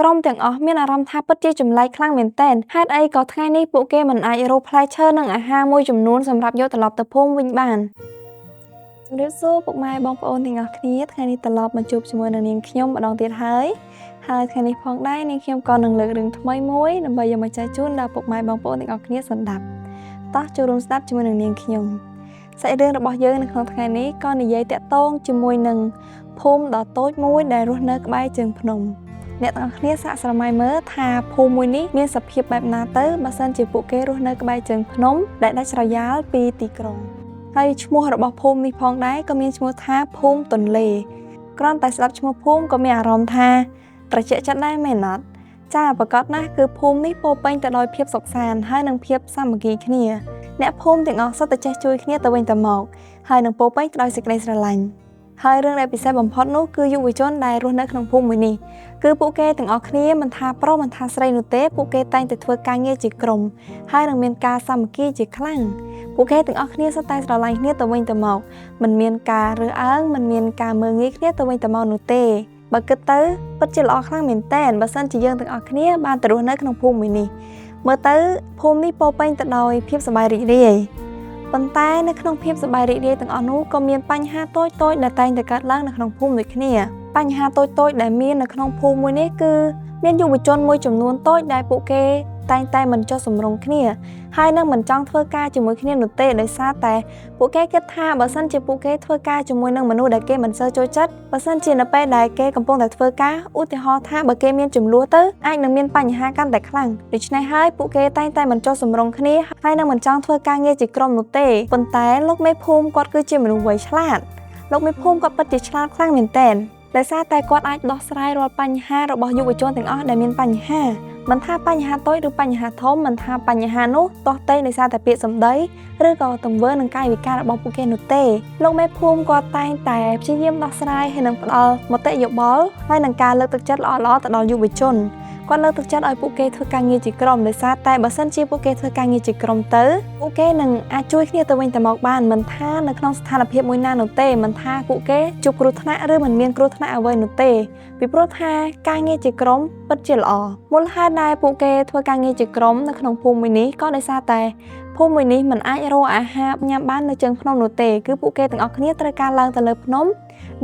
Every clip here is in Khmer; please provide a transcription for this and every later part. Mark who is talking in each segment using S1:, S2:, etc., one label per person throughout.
S1: ក្រុមទាំងអស់មានអារម្មណ៍ថាពិតជាចម្លែកខ្លាំងមែនទែនហេតុអីក៏ថ្ងៃនេះពួកគេមិនអាចរកផ្លែឈើនិងអាហារមួយចំនួនសម្រាប់យកត្រឡប់ទៅភូមិវិញបានជំរាបសួរពុកម៉ែបងប្អូនទាំងអស់គ្នាថ្ងៃនេះត្រឡប់មកជួបជាមួយនឹងនាងខ្ញុំម្ដងទៀតហើយថ្ងៃនេះផងដែរនាងខ្ញុំក៏នឹងលើករឿងថ្មីមួយដើម្បីយកមកចែកជូនដល់ពុកម៉ែបងប្អូនទាំងអស់គ្នាស្ដាប់តោះចូលរួមស្ដាប់ជាមួយនឹងនាងខ្ញុំសាច់រឿងរបស់យើងនៅក្នុងថ្ងៃនេះក៏និយាយតាក់ទងជាមួយនឹងភូមិដ៏តូចមួយដែលរស់នៅក្បែរជើងភ្នំអ្នកទាំងអស់គ្នាសាកស្រមៃមើលថាភូមិមួយនេះមានសភាពបែបណាទៅបើសិនជាពួកគេរស់នៅក្បែរជើងភ្នំដែលដាច់ស្រយាលពីទីក្រុងហើយឈ្មោះរបស់ភូមិនេះផងដែរក៏មានឈ្មោះថាភូមិទន្លេគ្រាន់តែស្ដាប់ឈ្មោះភូមិក៏មានអារម្មណ៍ថាត្រជាក់ចិត្តដែរមែនអត់ចាប្រកាសណាស់គឺភូមិនេះពោរពេញទៅដោយភាពសុខសាន្តហើយនិងភាពសាមគ្គីគ្នាអ្នកភូមិទាំងអស់សុទ្ធតែចេះជួយគ្នាទៅវិញទៅមកហើយនឹងពោរពេញទៅដោយសេចក្តីស្រឡាញ់ហើយរឿងដែលពិសេសបំផុតនោះគឺយុវជនដែលរស់នៅក្នុងភូមិមួយនេះគឺពួកគេទាំងអស់គ្នាមិនថាប្រុសមិនថាស្រីនោះទេពួកគេតែងតែធ្វើការងារជាក្រុមហើយនឹងមានការសាមគ្គីជាខ្លាំងពួកគេទាំងអស់គ្នាសុទ្ធតែស្រឡាញ់គ្នាទៅវិញទៅមកមិនមានការរើសអើងមិនមានការមើលងាយគ្នាទៅវិញទៅមកនោះទេបើគិតទៅពិតជាល្អខ្លាំងមែនតើបើសិនជាយើងទាំងអស់គ្នាបានទៅរស់នៅក្នុងភូមិមួយនេះមើលទៅភូមិនេះពោរពេញទៅដោយភាពសប្បាយរីករាយប៉ុន្តែនៅក្នុងភាពសប្បាយរីករាយទាំងអស់នោះក៏មានបញ្ហាតូចៗដែលតែងតែកើតឡើងនៅក្នុងភូមិដូចគ្នាបញ្ហាតូចៗដែលមាននៅក្នុងភូមិមួយនេះគឺមានយុវជនមួយចំនួនតូចដែលពួកគេតែងតែមិនចុះសម្រុងគ្នាហើយនឹងមិនចង់ធ្វើការជាមួយគ្នានោះទេដោយសារតែពួកគេគិតថាបើសិនជាពួកគេធ្វើការជាមួយនឹងមនុស្សដែលគេមិនសូវចូលចិត្តបើសិនជានៅពេលដែលគេកំពុងតែធ្វើការឧទាហរណ៍ថាបើគេមានចំនួនទៅអាចនឹងមានបញ្ហាកាន់តែខ្លាំងដូច្នេះហើយពួកគេតែងតែមិនចុះសម្រុងគ្នាហើយនឹងមិនចង់ធ្វើការងារជាក្រុមនោះទេប៉ុន្តែលោកមេភូមិគាត់គឺជាមនុស្សវៃឆ្លាតលោកមេភូមិគាត់ពិតជាឆ្លាតខ្លាំងមែនទែនដោយសារតែគាត់អាចដោះស្រាយរាល់បញ្ហារបស់យុវជនទាំងអស់ដែលមានបញ្ហាមិនថាបញ្ហាតូចឬបញ្ហាធំមិនថាបញ្ហានោះទាស់ទែងដោយសារតែពាក្យសម្ដីឬក៏ទង្វើនិងកាយវិការរបស់ពួកគេនោះទេលោកមេភូមិគាត់តែងតែព្យាយាមដោះស្រាយហើយនឹងផ្ដល់មតិយោបល់ហើយនឹងការលើកទឹកចិត្តល្អៗទៅដល់យុវជនគាត់លើកទឹកចិត្តឲ្យពួកគេធ្វើការងារជាក្រុមដោយសារតែបើសិនជាពួកគេធ្វើការងារជាក្រុមទៅពួកគេនឹងអាចជួយគ្នាទៅវិញទៅមកបានមិនថានៅក្នុងស្ថានភាពមួយណានោះទេមិនថាពួកគេជួបគ្រោះថ្នាក់ឬមិនមានគ្រោះថ្នាក់អ្វីនោះទេពីព្រោះថាការងារជាក្រុមពិតជាល្អមូលហេតុដែលពួកគេធ្វើការងារជាក្រុមនៅក្នុងភូមិមួយនេះក៏ដោយសារតែភូមិមួយនេះមិនអាចរកអាហារញ៉ាំបាននៅជើងភ្នំនោះទេគឺពួកគេទាំងអស់គ្នាត្រូវការឡើងទៅលើភ្នំ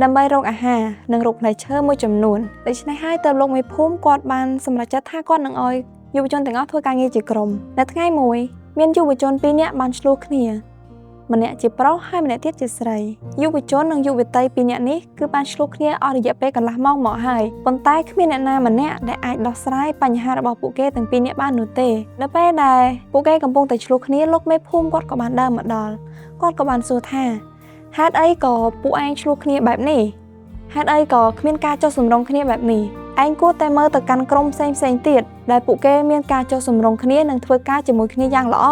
S1: ដើម្បីរកអាហារនិងរកផ្លែឈើមួយចំនួនដូច្នេះហើយតើលោកមេភូមិគាត់បានសម្រេចចិត្តថាគាត់នឹងឲ្យយុវជនទាំងអស់ធ្វើការងារជាក្រុមនៅថ្ងៃមួយមានយុវជន2នាក់បានឆ្លោះគ្នាម្នាក់ជាប្រុសហើយម្នាក់ទៀតជាស្រីយុវជននិងយុវតី2នាក់នេះគឺបានឆ្លោះគ្នាអស់រយៈពេលកន្លះម៉ោងមកហើយប៉ុន្តែគ្មានអ្នកណាម្នាក់ដែលអាចដោះស្រាយបញ្ហារបស់ពួកគេទាំង2នាក់បាននោះទេនៅពេលដែលពួកគេកំពុងតែឆ្លោះគ្នាលោកមេភូមិគាត់ក៏បានដើរមកដល់គាត់ក៏បានសួរថាហេតុអីក៏ពួកឯងឆ្លោះគ្នាបែបនេះហេតុអីក៏គ្មានការចុះសម្រុងគ្នាបែបនេះឯងគួរតែមើលទៅកាន់ក្រុមផ្សេងទៀតដែលពួកគេមានការចុះសម្រុងគ្នានិងធ្វើការជាមួយគ្នាយ៉ាងល្អ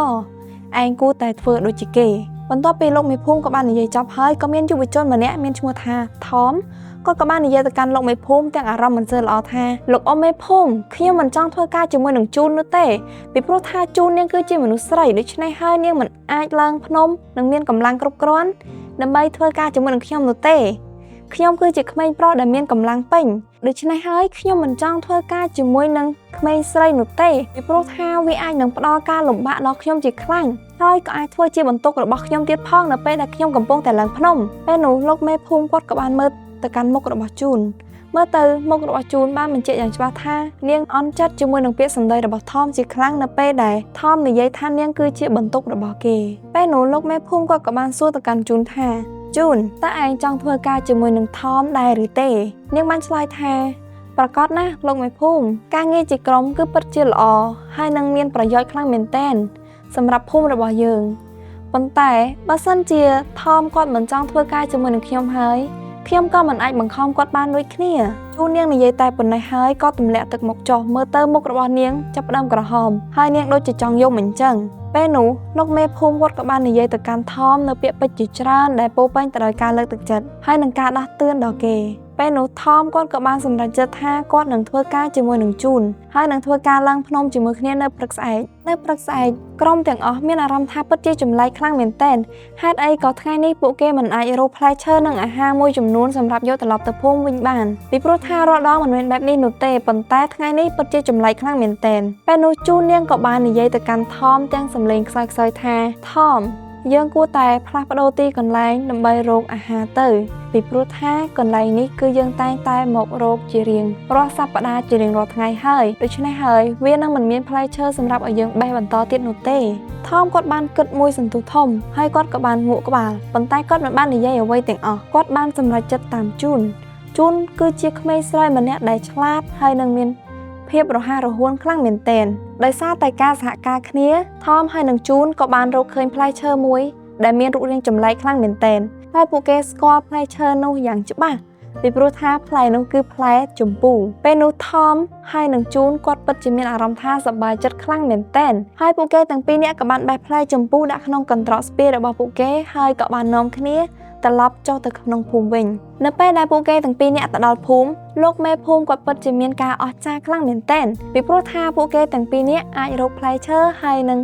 S1: ឯងគួរតែធ្វើដូចជាគេបន្ទាប់ពីលោកមេភូមិក៏បាននិយាយចប់ហើយក៏មានយុវជនម្នាក់មានឈ្មោះថាថមគាត់ក៏បាននិយាយទៅកាន់លោកមេភូមិទាំងអារម្មណ៍មិនសូវល្អថាលោកអ៊ំមេភូមិខ្ញុំមិនចង់ធ្វើការជាមួយនឹងជូននោះទេពីព្រោះថាជូននាងគឺជាមនុស្សស្រីដូច្នេះហើយនាងមិនអាចឡើងភ្នំនិងមានកម្លាំងគ្រប់គ្រាន់ដើម្បីធ្វើការជាមួយនឹងខ្ញុំនោះទេខ្ញុំគឺជាក្មេងប្រុសដែលមានកម្លាំងពេញដូច្នេះហើយខ្ញុំមិនចង់ធ្វើការជាមួយនឹងក្មេងស្រីនោះទេពីព្រោះថាវាអាចនឹងផ្ដល់ការលំបាកដល់ខ្ញុំជាខ្លាំងហើយក៏អាចធ្វើជាបន្ទុករបស់ខ្ញុំទៀតផងនៅពេលដែលខ្ញុំកំពុងតែឡើងភ្នំពេលនោះលោកមេភូមិគាត់ក៏បានមើលទៅកាន់មុខរបស់ជូនមើលទៅមុខរបស់ជូនបានបញ្ជាក់យ៉ាងច្បាស់ថានាងអន់ចិត្តជាមួយនឹងពាក្យសម្ដីរបស់ថមជាខ្លាំងនៅពេលដែលថមនិយាយថានាងគឺជាបន្ទុករបស់គេពេលនោះលោកមេភូមិគាត់ក៏បានសួរទៅកាន់ជូនថាជូនតើឯងចង់ធ្វើការជាមួយនឹងថមដែរឬទេនាងបានឆ្លើយថាប្រកាសណាស់លោកមេភូមិការងារជាក្រុមគឺពិតជាល្អហើយនឹងមានប្រយោជន៍ខ្លាំងមែនទែនសម្រាប់ភូមិរបស់យើងប៉ុន្តែបើសិនជាថមគាត់មិនចង់ធ្វើការជាមួយនឹងខ្ញុំហើយខ្ញុំក៏មិនអាចបង្ខំគាត់បានដូចគ្នាជូននាងនិយាយតែប៉ុណ្ណេះហើយក៏ទម្លាក់ទឹកមុខចុះមើលទៅមុខរបស់នាងចាប់ផ្ដើមក្រហមហើយនាងដូចជាចង់យំអញ្ចឹងពេលនោះលោកមេភូមិគាត់ក៏បាននិយាយទៅកាន់ថមនៅពាក្យពេចន៍ជាច្រើនដែលពោរពេញទៅដោយការលើកទឹកចិត្តហើយនឹងការដាស់តឿនដល់គេ ពេលនោះថមគាត់ក៏បានសម្រេចចិត្តថាគាត់នឹងធ្វើការជាមួយនឹងជូនហើយនឹងធ្វើការឡើងភ្នំជាមួយគ្នានៅព្រឹកស្អែកក្រុមទាំងអស់មានអារម្មណ៍ថាពិតជាចម្លែកខ្លាំងមែនទែនហេតុអីក៏ថ្ងៃនេះពួកគេមិនអាចរកផ្លែឈើនិងអាហារមួយចំនួនសម្រាប់យកត្រឡប់ទៅភូមិវិញបានពីព្រោះថារាល់ដងមិនមែនបែបនេះនោះទេប៉ុន្តែថ្ងៃនេះពិតជាចម្លែកខ្លាំងមែនទែនពេលនោះជូននាងក៏បាននិយាយទៅកាន់ថមទាំងសំឡេងខ្សោយៗថាថមយើងគួរតែផ្លាស់ប្ដូរទីកន្លែងដើម្បីរកអាហារទៅពីព្រោះថាកន្លែងនេះគឺយើងតែងតែមករកជារៀងរាល់សប្តាហ៍ជារៀងរាល់ថ្ងៃហើយដូច្នេះហើយវានឹងមិនមានផ្លែឈើសម្រាប់ឲ្យយើងបេះបន្តទៀតនោះទេថមគាត់បានគិតមួយសន្ទុះធំហើយគាត់ក៏បានងក់ក្បាលប៉ុន្តែគាត់មិនបាននិយាយអ្វីទាំងអស់គាត់បានសម្រេចចិត្តតាមជូនគឺជាក្មេងស្រីម្នាក់ដែលឆ្លាតហើយនឹងមានភាពរហ័សរហួនខ្លាំងមែនទែនដោយសារតែការសហការគ្នាថមហើយនឹងជូនក៏បានរកឃើញផ្លែឈើមួយដែលមានរូបរាងចម្លែកខ្លាំងមែនទែនហើយពួកគេស្គាល់ផ្លែឈើនោះយ៉ាងច្បាស់ពីព្រោះថាផ្លែនោះគឺផ្លែជម្ពូពេលនោះថមហើយនឹងជូនគាត់ពិតជាមានអារម្មណ៍ថាសប្បាយចិត្តខ្លាំងមែនទែនហើយពួកគេទាំងពីរនាក់ក៏បានបេះផ្លែជម្ពូដាក់ក្នុងកន្ត្រកស្ពាយរបស់ពួកគេហើយក៏បាននាំគ្នាត្រឡប់ចុះទៅក្នុងភូមិវិញនៅពេលដែលពួកគេទាំងពីរនាក់ទៅដល់ភូមិលោកមេភូមិគាត់ពិតជាមានការអស្ចារ្យខ្លាំងមែនទែនពីព្រោះថាពួកគេទាំងពីរនាក់អាចរកផ្លែឈើហើយនឹង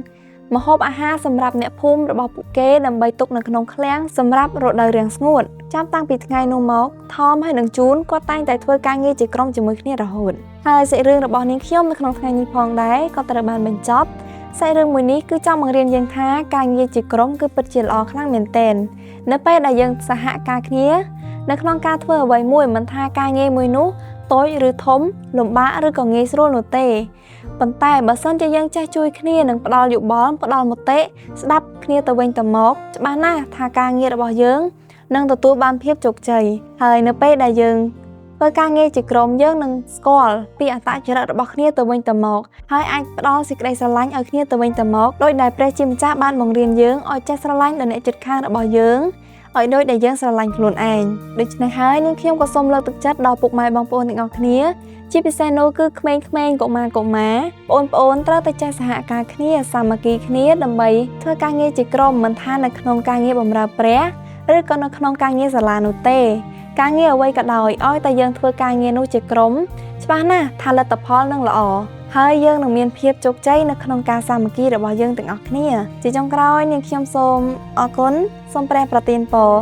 S1: ម្ហូបអាហារសម្រាប់អ្នកភូមិរបស់ពួកគេដើម្បីទុកនៅក្នុងឃ្លាំងសម្រាប់រដូវរាំងស្ងួតចាំតាំងពីថ្ងៃនោះមកថមហើយនឹងជូនគាត់តែងតែធ្វើការងារជាក្រុមជាមួយគ្នារហូតហើយសាច់រឿងរបស់នាងខ្ញុំនៅក្នុងថ្ងៃនេះផងដែរក៏ត្រូវបានបញ្ចប់សាច់រឿងមួយនេះគឺចង់បង្រៀនយើងថាការងារជាក្រុមគឺពិតជាល្អខ្លាំងមែនទែននៅពេលដែលយើងសហការគ្នានៅក្នុងការធ្វើអ្វីមួយមិនថាការងារមួយនោះតូចឬធំលំបាកឬក៏ងាយស្រួលនោះទេប៉ុន្តែបើសិនជាយើងចេះជួយគ្នានិងផ្ដល់យោបល់ផ្ដល់មតិស្ដាប់គ្នាទៅវិញទៅមកច្បាស់ណាស់ថាការងាររបស់យើងនឹងទទួលបានភាពជោគជ័យហើយនៅពេលដែលយើងធ្វើការងារជាក្រុមយើងនឹងស្គាល់ពីអត្តចរិតរបស់គ្នាទៅវិញទៅមកហើយអាចផ្ដល់សេចក្តីស្រឡាញ់ឲ្យគ្នាទៅវិញទៅមកដោយដែលព្រះជាម្ចាស់បានបង្រៀនយើងឲ្យចេះស្រឡាញ់ដល់អ្នកជិតខាងរបស់យើងឲ្យដូចដែលយើងស្រឡាញ់ខ្លួនឯងដូច្នេះហើយនាងខ្ញុំក៏សូមលើកទឹកចិត្តដល់ពុកម៉ែបងប្អូនទាំងអស់គ្នាជាពិសេសនោះគឺក្មេងៗកុមារបងប្អូនត្រូវតែចេះសហការគ្នាសាមគ្គីគ្នាដើម្បីធ្វើការងារជាក្រុមមិនថានៅក្នុងការងារបម្រើព្រះឬក៏នៅក្នុងការងារសាលានោះទេការងារអ្វីក៏ដោយឲ្យតែយើងធ្វើការងារនោះជាក្រុមច្បាស់ណាស់ថាលទ្ធផលនឹងល្អហើយយើងនឹងមានភាពជោគជ័យនៅក្នុងការសាមគ្គីរបស់យើងទាំងអស់គ្នាជាចុងក្រោយនាងខ្ញុំសូមអរគុណសូមព្រះប្រទានពរ